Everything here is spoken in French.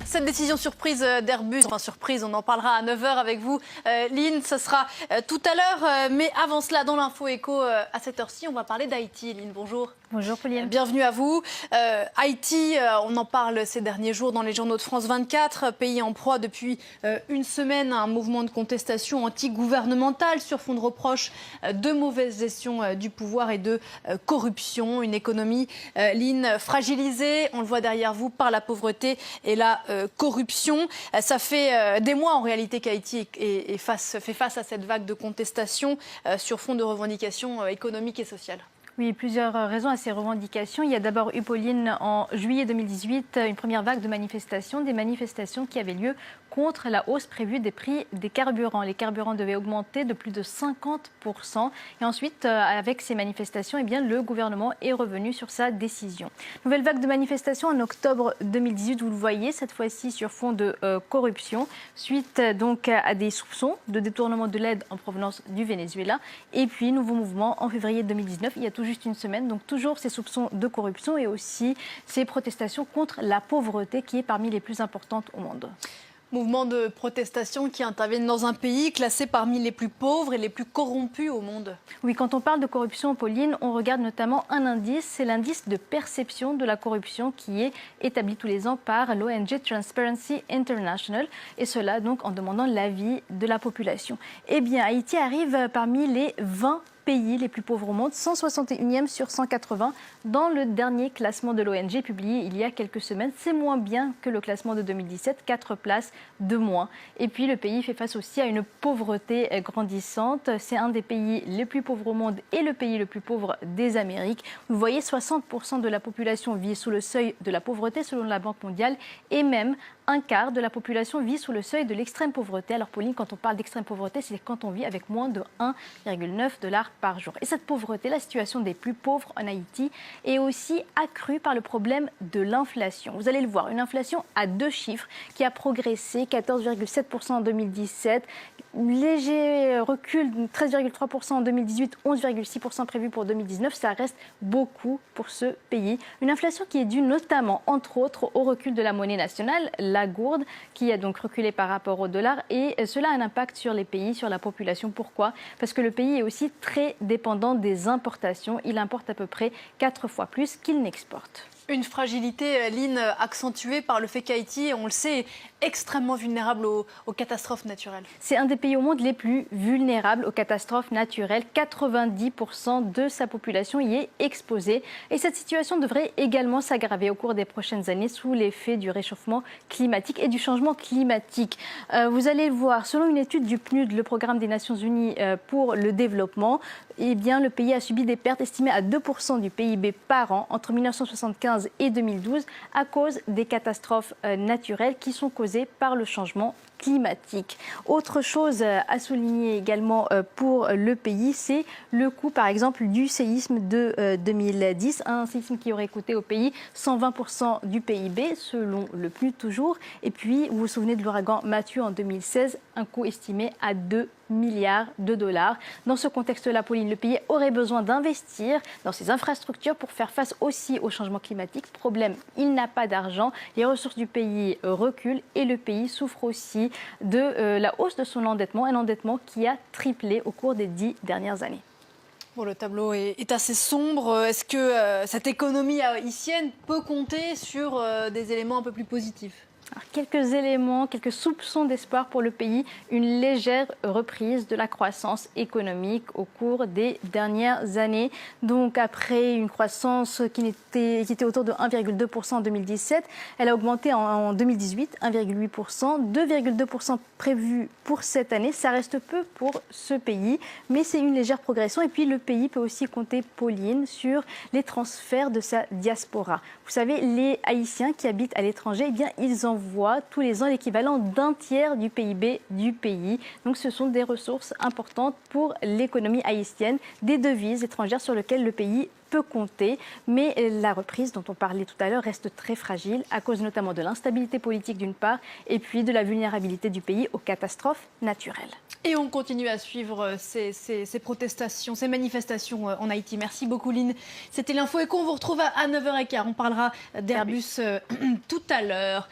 Cette décision surprise d'Airbus, enfin surprise, on en parlera à 9 h avec vous. Lynn, ce sera tout à l'heure. Mais avant cela, dans l'info éco, à cette heure-ci, on va parler d'Haïti. Lynn, bonjour. Bonjour Pauline. Bienvenue à vous. Haïti, on en parle ces derniers jours dans les journaux de France 24. Pays en proie depuis une semaine à un mouvement de contestation anti-gouvernementale sur fond de reproches de mauvaise gestion du pouvoir et de corruption. Une économie, Lynn, fragilisée, on le voit derrière vous, par la pauvreté et la corruption. Ça fait des mois en réalité qu'Haïti fait face à cette vague de contestation sur fond de revendications économiques et sociales. Oui, plusieurs raisons à ces revendications. Il y a d'abord eu, Pauline, en juillet 2018, une première vague de manifestations, des manifestations qui avaient lieu contre la hausse prévue des prix des carburants. Les carburants devaient augmenter de plus de 50%. Et ensuite, avec ces manifestations, le gouvernement est revenu sur sa décision. Nouvelle vague de manifestations en octobre 2018, vous le voyez, cette fois-ci sur fond de corruption, suite donc à des soupçons de détournement de l'aide en provenance du Venezuela. Et puis, nouveau mouvement en février 2019, il y a tout juste une semaine, donc toujours ces soupçons de corruption et aussi ces protestations contre la pauvreté qui est parmi les plus importantes au monde. Mouvement de protestation qui interviennent dans un pays classé parmi les plus pauvres et les plus corrompus au monde. Oui, quand on parle de corruption, Pauline, on regarde notamment un indice, c'est l'indice de perception de la corruption qui est établi tous les ans par l'ONG Transparency International, et cela donc en demandant l'avis de la population. Eh bien, Haïti arrive parmi les 20 pays les plus pauvres au monde, 161e sur 180 dans le dernier classement de l'ONG publié il y a quelques semaines. C'est moins bien que le classement de 2017, 4 places de moins. Et puis le pays fait face aussi à une pauvreté grandissante. C'est un des pays les plus pauvres au monde et le pays le plus pauvre des Amériques. Vous voyez, 60% de la population vit sous le seuil de la pauvreté selon la Banque mondiale et même un quart de la population vit sous le seuil de l'extrême pauvreté. Alors Pauline, quand on parle d'extrême pauvreté, c'est quand on vit avec moins de 1,9 $ par jour. Et cette pauvreté, la situation des plus pauvres en Haïti, est aussi accrue par le problème de l'inflation. Vous allez le voir, une inflation à 2 chiffres qui a progressé, 14,7% en 2017, léger recul de 13,3% en 2018, 11,6% prévu pour 2019. Ça reste beaucoup pour ce pays. Une inflation qui est due notamment, entre autres, au recul de la monnaie nationale, la gourde, qui a donc reculé par rapport au dollar. Et cela a un impact sur les pays, sur la population. Pourquoi ? Parce que le pays est aussi très dépendant des importations. Il importe à peu près 4 fois plus qu'il n'exporte. Une fragilité, Lynn, accentuée par le fait qu'Haïti, on le sait, est extrêmement vulnérable aux catastrophes naturelles. C'est un des pays au monde les plus vulnérables aux catastrophes naturelles. 90% de sa population y est exposée. Et cette situation devrait également s'aggraver au cours des prochaines années sous l'effet du réchauffement climatique et du changement climatique. Vous allez le voir, selon une étude du PNUD, le programme des Nations Unies pour le développement, eh bien, le pays a subi des pertes estimées à 2% du PIB par an entre 1975 et 2012 à cause des catastrophes naturelles qui sont causées par le changement climatique. Autre chose à souligner également pour le pays, c'est le coût par exemple du séisme de 2010, un séisme qui aurait coûté au pays 120% du PIB selon le PNUD toujours. Et puis vous vous souvenez de l'ouragan Matthew en 2016, un coût estimé à 2 milliards de dollars. Dans ce contexte-là, Pauline, le pays aurait besoin d'investir dans ses infrastructures pour faire face aussi au changement climatique. Problème, il n'a pas d'argent, les ressources du pays reculent et le pays souffre aussi de la hausse de son endettement, un endettement qui a triplé au cours des 10 dernières années. Bon, le tableau est assez sombre. Est-ce que cette économie haïtienne peut compter sur des éléments un peu plus positifs ? Alors, quelques éléments, quelques soupçons d'espoir pour le pays, une légère reprise de la croissance économique au cours des dernières années. Donc après une croissance qui était autour de 1,2% en 2017, elle a augmenté en 2018, 1,8%, 2,2% prévu pour cette année. Ça reste peu pour ce pays, mais c'est une légère progression. Et puis le pays peut aussi compter, Pauline, sur les transferts de sa diaspora. Vous savez, les Haïtiens qui habitent à l'étranger, eh bien, ils envoient tous les ans l'équivalent d'un tiers du PIB du pays. Donc ce sont des ressources importantes pour l'économie haïtienne, des devises étrangères sur lesquelles le pays peut compter, mais la reprise dont on parlait tout à l'heure reste très fragile à cause notamment de l'instabilité politique d'une part et puis de la vulnérabilité du pays aux catastrophes naturelles. Et on continue à suivre ces protestations, ces manifestations en Haïti. Merci beaucoup Lynn. C'était l'info éco, on vous retrouve à 9 h 15. On parlera d'Airbus tout à l'heure.